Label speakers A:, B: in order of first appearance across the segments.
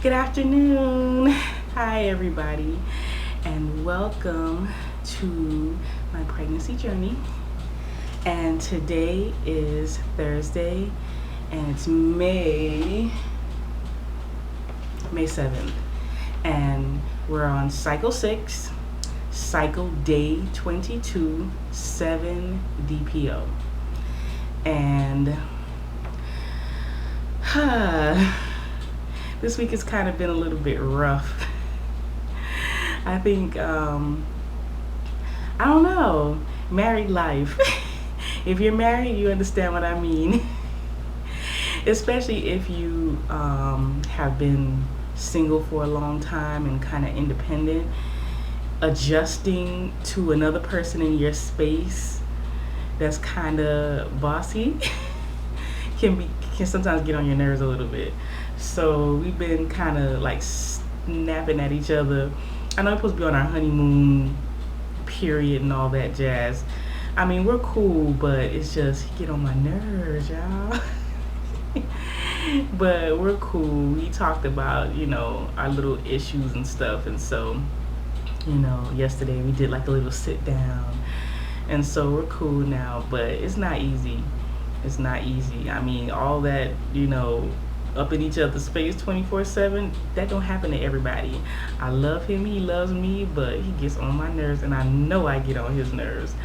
A: Good afternoon. Hi, everybody, and welcome to my pregnancy journey. And today is Thursday, and it's May 7th, and we're on cycle 6, cycle day 22, 7 DPO. And this week has kind of been a little bit rough. I think, I don't know, married life. If you're married, you understand what I mean. Especially if you have been single for a long time and kind of independent. Adjusting to another person in your space that's kind of bossy can sometimes get on your nerves a little bit. So we've been kind of like snapping at each other. I know we're supposed to be on our honeymoon period and all that jazz. I mean, we're cool, but it's just get on my nerves, y'all. But we're cool. We talked about, our little issues and stuff, and so, yesterday we did like a little sit down, and so we're cool now. But it's not easy. It's not easy. I mean, all that, up in each other's space 24/7, that don't happen to everybody. I love him, he loves me, but he gets on my nerves, and I know I get on his nerves.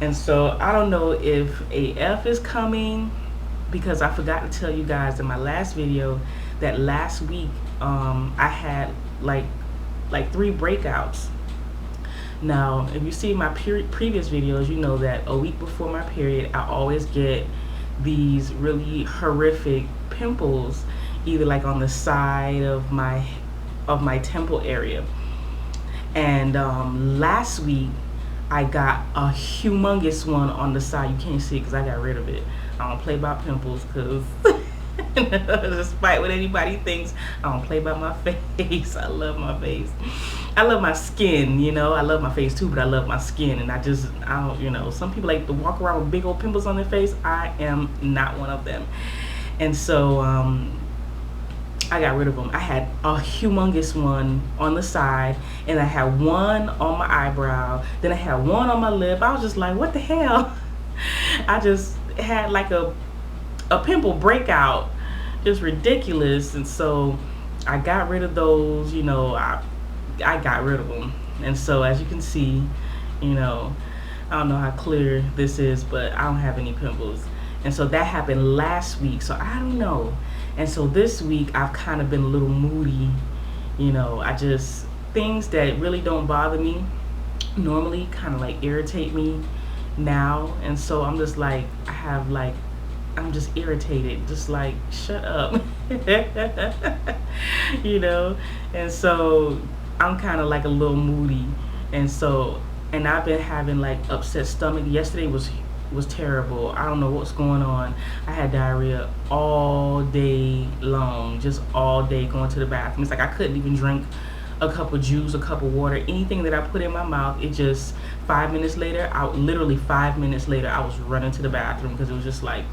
A: And so I don't know if AF is coming, because I forgot to tell you guys in my last video that last week I had like 3 breakouts. Now, if you see my previous videos, you know that a week before my period, I always get these really horrific pimples, either like on the side of my temple area. And last week I got a humongous one on the side. You can't see it because I got rid of it. I don't play about pimples because despite what anybody thinks, I don't play about my face. I love my face. I love my skin, I love my face too, but I love my skin. And I don't, some people like to walk around with big old pimples on their face. I am not one of them. And so I got rid of them. I had a humongous one on the side, and I had one on my eyebrow, then I had one on my lip. I was just like, what the hell? I just had like a pimple breakout, just ridiculous. And so I got rid of those. I got rid of them. And so as you can see, I don't know how clear this is, but I don't have any pimples. And so that happened last week, so I don't know. And so this week I've kind of been a little moody. Things that really don't bother me normally kind of like irritate me now. And so I'm just like, I'm just irritated, just like, shut up. And so I'm kind of like a little moody. And I've been having like upset stomach. Yesterday was terrible. I don't know what's going on. I had diarrhea all day long, just all day, going to the bathroom. It's like I couldn't even drink a cup of juice, a cup of water, anything that I put in my mouth. It just, 5 minutes later, I was running to the bathroom because it was just like,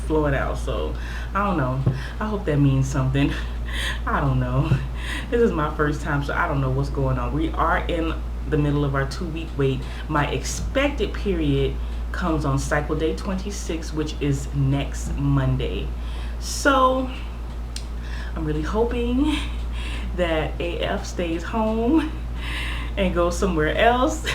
A: flowing out. So I don't know. I hope that means something. I don't know. This is my first time, so I don't know what's going on. We are in the middle of our 2-week wait. My expected period comes on cycle day 26, which is next Monday. So I'm really hoping that AF stays home and goes somewhere else.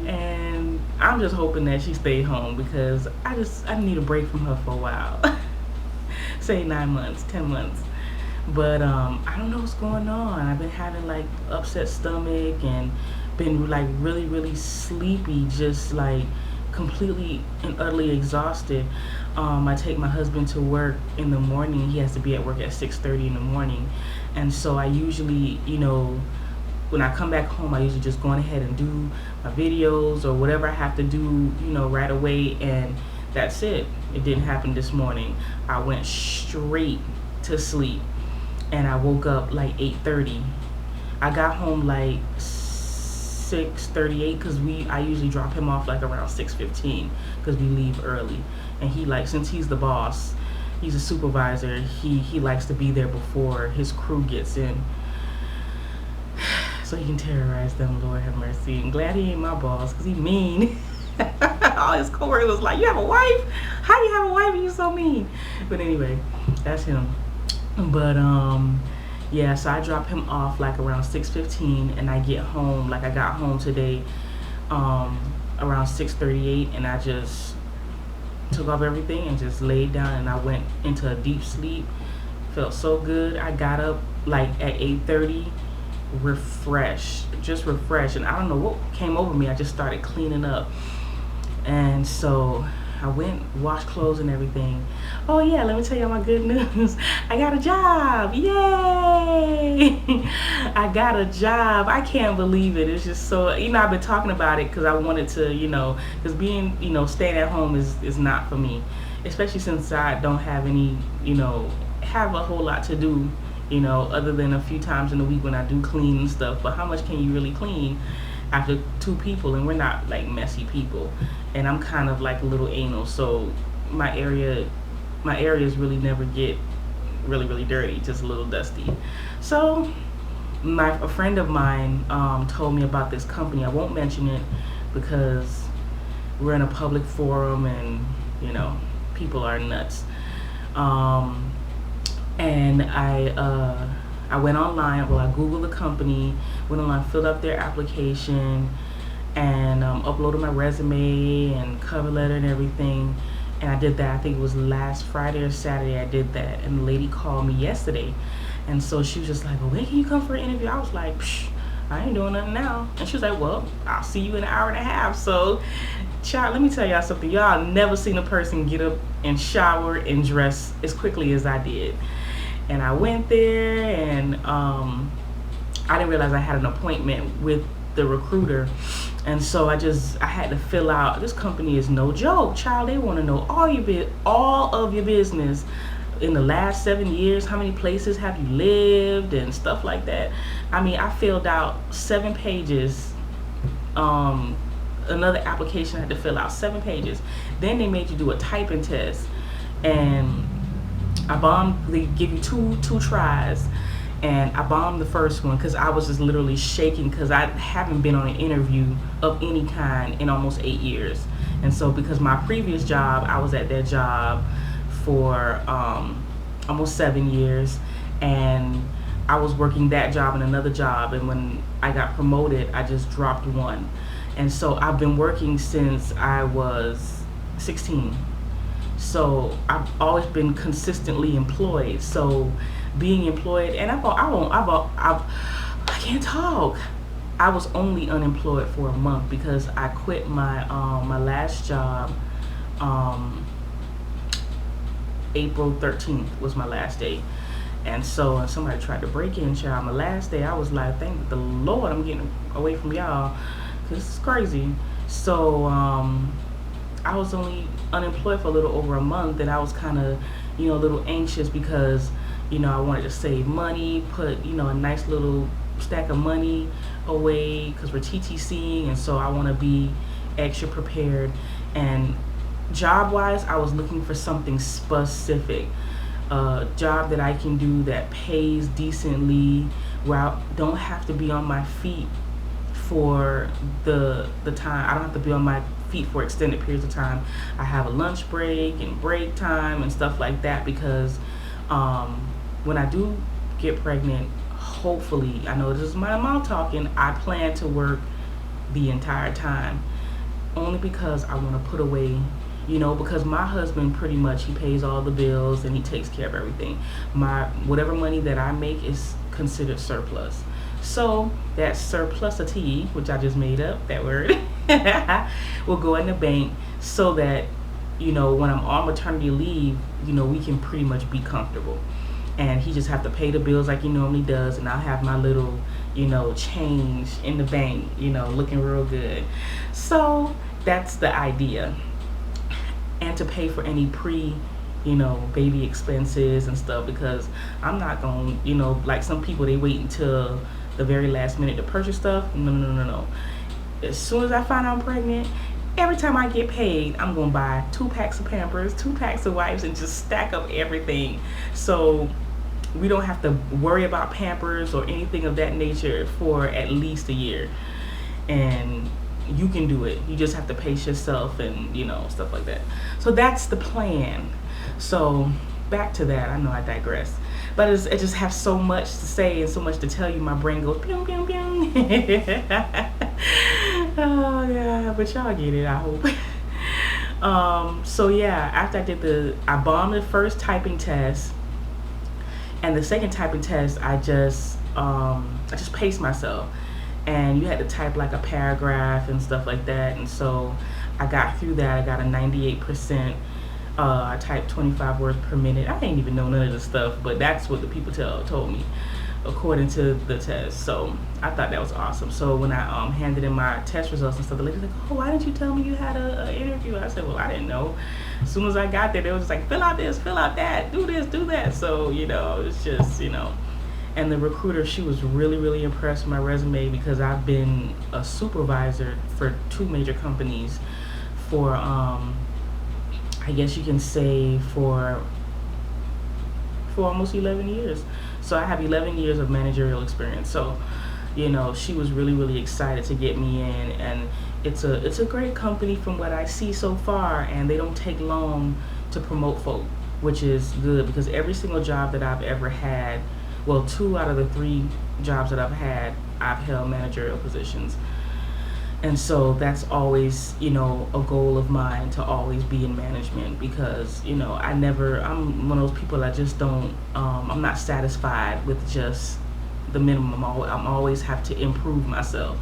A: And I'm just hoping that she stayed home, because I need a break from her for a while. Say 9 months, 10 months. But I don't know what's going on. I've been having like upset stomach and been like really, really sleepy, just like completely and utterly exhausted. I take my husband to work in the morning. He has to be at work at 6:30 in the morning. And so I usually, when I come back home, I usually just go on ahead and do my videos or whatever I have to do, right away. And that's it. It didn't happen this morning. I went straight to sleep, and I woke up like 8:30. I got home like 6:38 because I usually drop him off like around 6:15 because we leave early. And he, like, since he's the boss, he's a supervisor. He likes to be there before his crew gets in, so he can terrorize them. Lord have mercy. I'm glad he ain't my boss, because he mean. All his coworkers was like, you have a wife? How you have a wife and you so mean? But anyway, that's him. But yeah, so I drop him off like around 6:15, and I get home, like I got home today around 6:38, and I just took off everything and just laid down, and I went into a deep sleep. Felt so good. I got up like at 8:30, just refreshed, and I don't know what came over me. I just started cleaning up, and so I went, washed clothes and everything. Oh yeah, let me tell you my good news. I got a job. Yay! I got a job. I can't believe it. It's just so, I've been talking about it because I wanted to, because being, staying at home is not for me, especially since I don't have any, have a whole lot to do, other than a few times in the week when I do clean and stuff. But how much can you really clean after two people, and we're not like messy people, and I'm kind of like a little anal, so my areas really never get really dirty, just a little dusty. So a friend of mine told me about this company. I won't mention it because we're in a public forum, and people are nuts. And I went online. Well, I Googled the company, went online, filled out their application, and uploaded my resume and cover letter and everything. And I did that. I think it was last Friday or Saturday I did that. And the lady called me yesterday. And so she was just like, well, when can you come for an interview? I was like, psh, I ain't doing nothing now. And she was like, well, I'll see you in an hour and a half. So, child, let me tell y'all something. Y'all never seen a person get up and shower and dress as quickly as I did. And I went there, and I didn't realize I had an appointment with the recruiter. And so I had to fill out. This company is no joke, child. They want to know all of your business in the last 7 years. How many places have you lived and stuff like that. I mean, I filled out 7 pages. Another application I had to fill out 7 pages. Then they made you do a typing test, and I bombed. They give you two tries, and I bombed the first one because I was just literally shaking because I haven't been on an interview of any kind in almost 8 years. And so because my previous job, I was at that job for almost 7 years, and I was working that job and another job, and when I got promoted, I just dropped one. And so I've been working since I was 16. So I've always been consistently employed. So being employed, and I can't talk. I was only unemployed for a month because I quit my my last job. April 13th was my last day. And so somebody tried to break in, child. My last day, I was like, thank the Lord I'm getting away from y'all, because it's crazy. So I was only unemployed for a little over a month, and I was kind of, a little anxious because, I wanted to save money, put, a nice little stack of money away because we're TTCing, and so I want to be extra prepared. And job-wise, I was looking for something specific. A job that I can do that pays decently, where I don't have to be on my feet for the time. I don't have to be on my feet for extended periods of time. I have a lunch break and break time and stuff like that, because when I do get pregnant, hopefully, I know this is my mom talking, I plan to work the entire time, only because I want to put away, because my husband pretty much, he pays all the bills and he takes care of everything. Whatever money that I make is considered surplus. So that surplusity, which I just made up, that word, will go in the bank so that, when I'm on maternity leave, we can pretty much be comfortable. And he just have to pay the bills like he normally does, and I'll have my little, change in the bank, looking real good. So that's the idea. And to pay for any baby expenses and stuff, because I'm not going, like some people, they wait until the very last minute to purchase stuff. No. As soon as I find out I'm pregnant, Every time I get paid, I'm gonna buy 2 packs of Pampers, 2 packs of wipes, and just stack up everything. So we don't have to worry about Pampers or anything of that nature for at least a year. And you can do it. You just have to pace yourself and stuff like that. So that's the plan. So back to that. I know I digress, but I just have so much to say and so much to tell you. My brain goes pew pew pew. Oh yeah, but y'all get it, I hope. So yeah, after I bombed the first typing test, and the second typing test, I just paced myself, and you had to type like a paragraph and stuff like that. And so I got through that. I got a 98%. I typed 25 words per minute. I didn't even know none of the stuff, but that's what the people told me according to the test. So I thought that was awesome. So when I handed in my test results and stuff, the lady's like, "Oh, why didn't you tell me you had a interview?" I said, "Well, I didn't know." As soon as I got there, they was just like, "Fill out this, fill out that, do this, do that." So it's just And the recruiter, she was really, really impressed with my resume because I've been a supervisor for 2 major companies for I guess you can say for almost 11 years. So I have 11 years of managerial experience. So, she was really, really excited to get me in, and it's a great company from what I see so far, and they don't take long to promote folk, which is good because every single job that I've ever had, well, 2 out of the 3 jobs that I've had, I've held managerial positions. And so that's always, a goal of mine to always be in management because, I'm one of those people that just don't, I'm not satisfied with just the minimum. I'm always have to improve myself.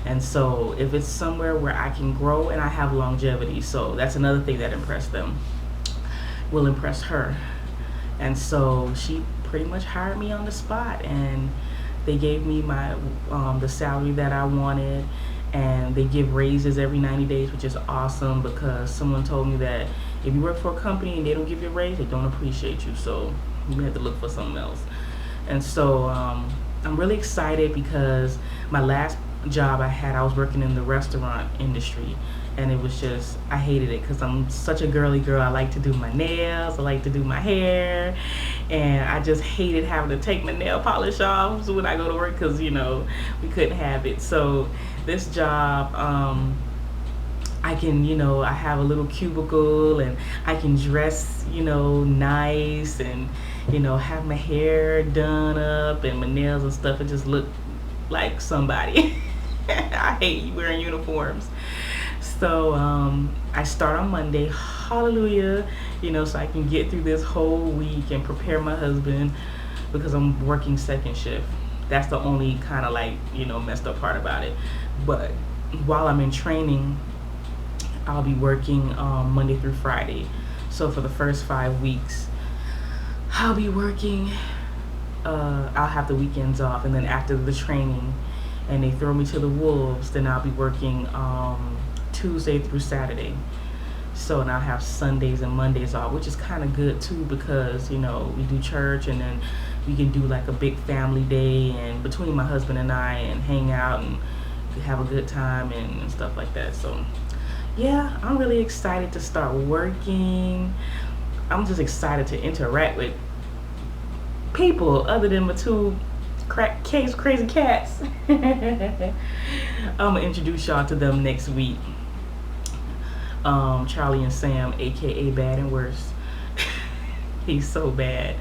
A: And so if it's somewhere where I can grow and I have longevity, so that's another thing that impressed them, will impress her. And so she pretty much hired me on the spot, and they gave me my the salary that I wanted, and they give raises every 90 days, which is awesome because someone told me that if you work for a company and they don't give you a raise, they don't appreciate you, so you have to look for something else. And so I'm really excited because my last job I was working in the restaurant industry, and it was just, I hated it because I'm such a girly girl. I like to do my nails, I like to do my hair, and I just hated having to take my nail polish off when I go to work because we couldn't have it. So this job, I can, I have a little cubicle, and I can dress, nice, and have my hair done up and my nails and stuff, and just look like somebody. I hate wearing uniforms. So I start on Monday, hallelujah, so I can get through this whole week and prepare my husband because I'm working second shift. That's the only kind of messed up part about it. But while I'm in training, I'll be working Monday through Friday. So for the first 5 weeks, I'll be working. I'll have the weekends off, and then after the training, and they throw me to the wolves, then I'll be working Tuesday through Saturday. So, and I'll have Sundays and Mondays off, which is kind of good too because we do church, and then we can do like a big family day and between my husband and I, and hang out and have a good time and stuff like that. So yeah, I'm really excited to start working. I'm just excited to interact with people other than my 2 crazy cats. I'm gonna introduce y'all to them next week. Charlie and Sam, aka Bad and Worse. He's so bad.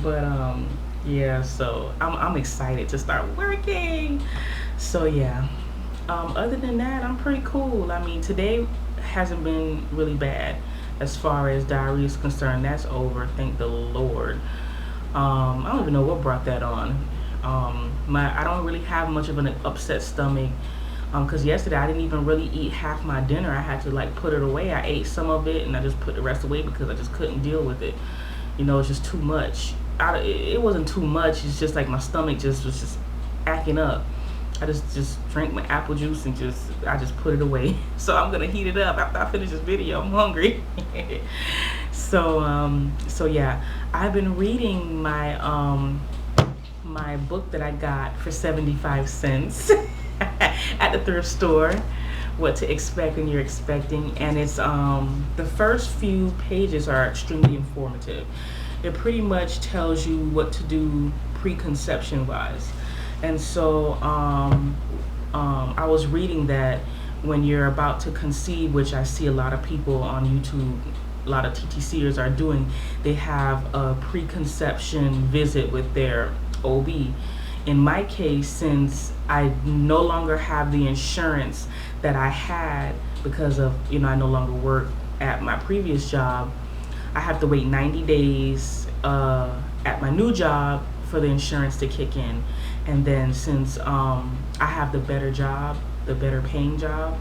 A: But yeah, so I'm excited to start working. So yeah, other than that, I'm pretty cool. I mean, today hasn't been really bad as far as diarrhea is concerned. That's over, thank the Lord. I don't even know what brought that on. I don't really have much of an upset stomach because yesterday I didn't even really eat half my dinner. I had to put it away. I ate some of it and I just put the rest away because I just couldn't deal with it. It's just too much. It wasn't too much. It's just like my stomach was just acting up. I just drank my apple juice and I just put it away. So I'm gonna heat it up after I finish this video. I'm hungry. So yeah, I've been reading my book that I got for 75 cents at the thrift store what to expect when you're expecting. And it's the first few pages are extremely informative. It pretty much tells you what to do preconception wise. And so I was reading that when you're about to conceive, which I see a lot of people on YouTube, a lot of TTCers are doing, they have a preconception visit with their OB. In my case, since I no longer have the insurance that I had because of, I no longer work at my previous job, I have to wait 90 days at my new job for the insurance to kick in. And then since I have the better job, the better paying job,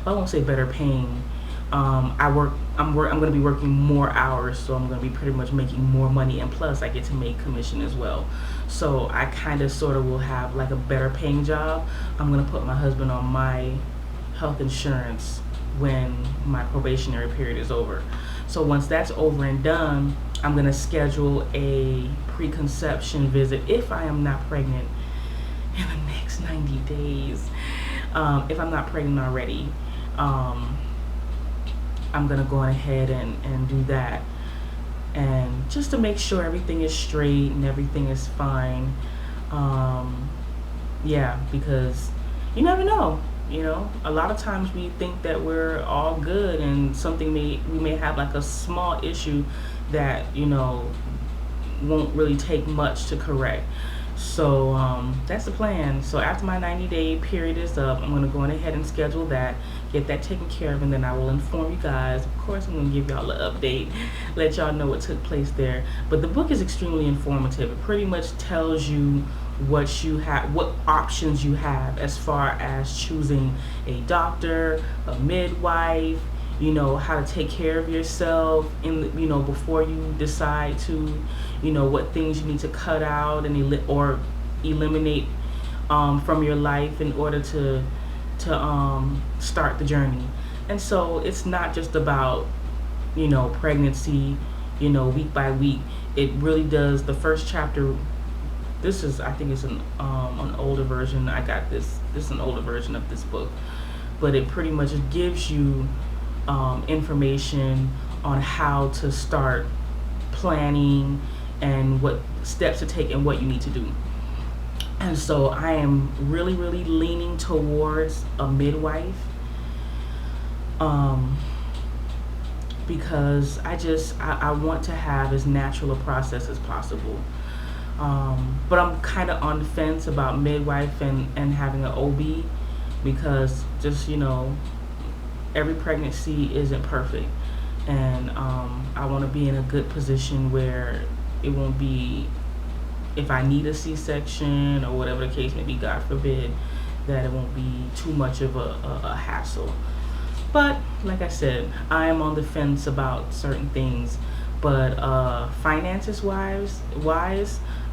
A: well, I won't say better paying. I'm going to be working more hours, so I'm going to be pretty much making more money, and plus I get to make commission as well. So I kind of sort of will have like a better paying job. I'm going to put my husband on my health insurance when my probationary period is over. So once that's over and done, I'm going to schedule a preconception visit if I am not pregnant in the next 90 days. If I'm not pregnant already, I'm going to go ahead and do that. And just to make sure everything is straight and everything is fine. Yeah, because you never know. A lot of times we think that we're all good, and we may have like a small issue that won't really take much to correct. So that's the plan. So after my 90-day period is up, I'm going to go ahead and schedule that, get that taken care of, and then I will inform you guys. Of course, I'm going to give y'all an update, let y'all know what took place there. But the book is extremely informative. It pretty much tells you what you have, what options you have as far as choosing a doctor, a midwife, how to take care of yourself before you decide to, what things you need to cut out and or eliminate from your life in order to start the journey. And so it's not just about pregnancy week by week. It really does. The first chapter, I think it's an older version. I got this is an older version of this book, but it pretty much gives you information on how to start planning and what steps to take and what you need to do. And so I am really, really leaning towards a midwife, because I want to have as natural a process as possible. But I'm kind of on the fence about midwife and having an OB, because just, every pregnancy isn't perfect. And I want to be in a good position where it won't be, if I need a C-section or whatever the case may be, God forbid, that it won't be too much of a hassle. But like I said, I am on the fence about certain things. But finances wise,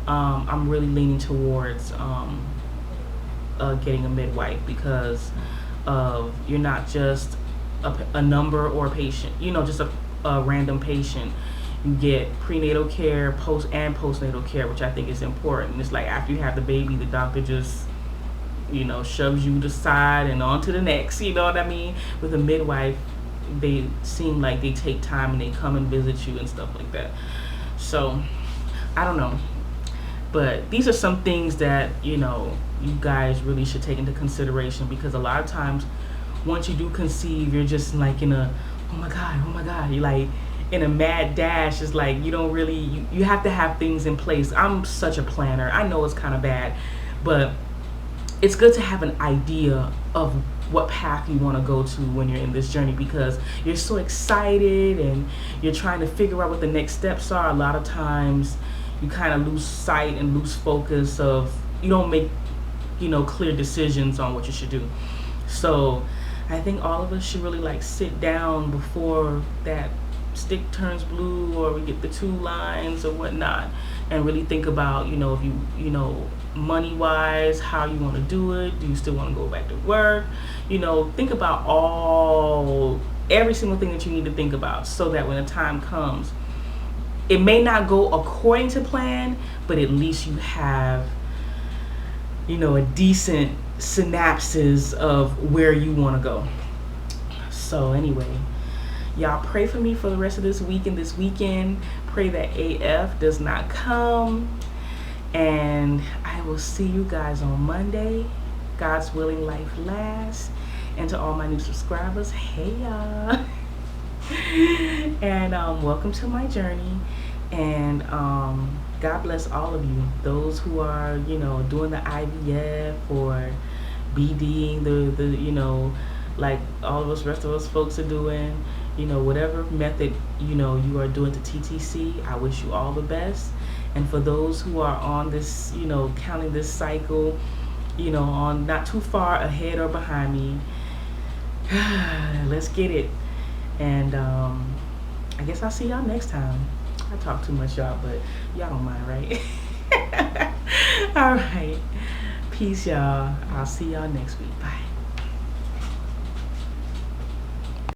A: I'm really leaning towards getting a midwife, because you're not just a number or a patient, just a random patient. You get prenatal care, postnatal care, which I think is important. It's like after you have the baby, the doctor just shoves you to the side and on to the next. You know what I mean? With a midwife, they seem like they take time and they come and visit you and stuff like that. So I don't know, but these are some things that you guys really should take into consideration, because a lot of times once you do conceive, you're just like in a oh my god, you're like in a mad dash. It's like you don't really, you have to have things in place. I'm such a planner. I know it's kind of bad, but it's good to have an idea of what path you want to go to when you're in this journey, because you're so excited and you're trying to figure out what the next steps are. A lot of times you kind of lose sight and lose focus of, you don't make clear decisions on what you should do. So I think all of us should really sit down before that stick turns blue or we get the 2 lines or whatnot, and really think about if you money wise, how you want to do it. Do you still want to go back to work? Think about every single thing that you need to think about, so that when the time comes, it may not go according to plan, but at least you have a decent synapses of where you want to go. So anyway, y'all pray for me for the rest of this week and this weekend. Pray that AF does not come. And I will see you guys on Monday. God's willing, life lasts. And to all my new subscribers, hey y'all. And welcome to my journey. And God bless all of you. Those who are, doing the IVF or BDing, the like all of us rest of us folks are doing, whatever method, you are doing to TTC, I wish you all the best. And for those who are on this, counting this cycle, on not too far ahead or behind me, let's get it. And I guess I'll see y'all next time. I talk too much, y'all, but y'all don't mind, right? All right. Peace, y'all. I'll see y'all next week. Bye.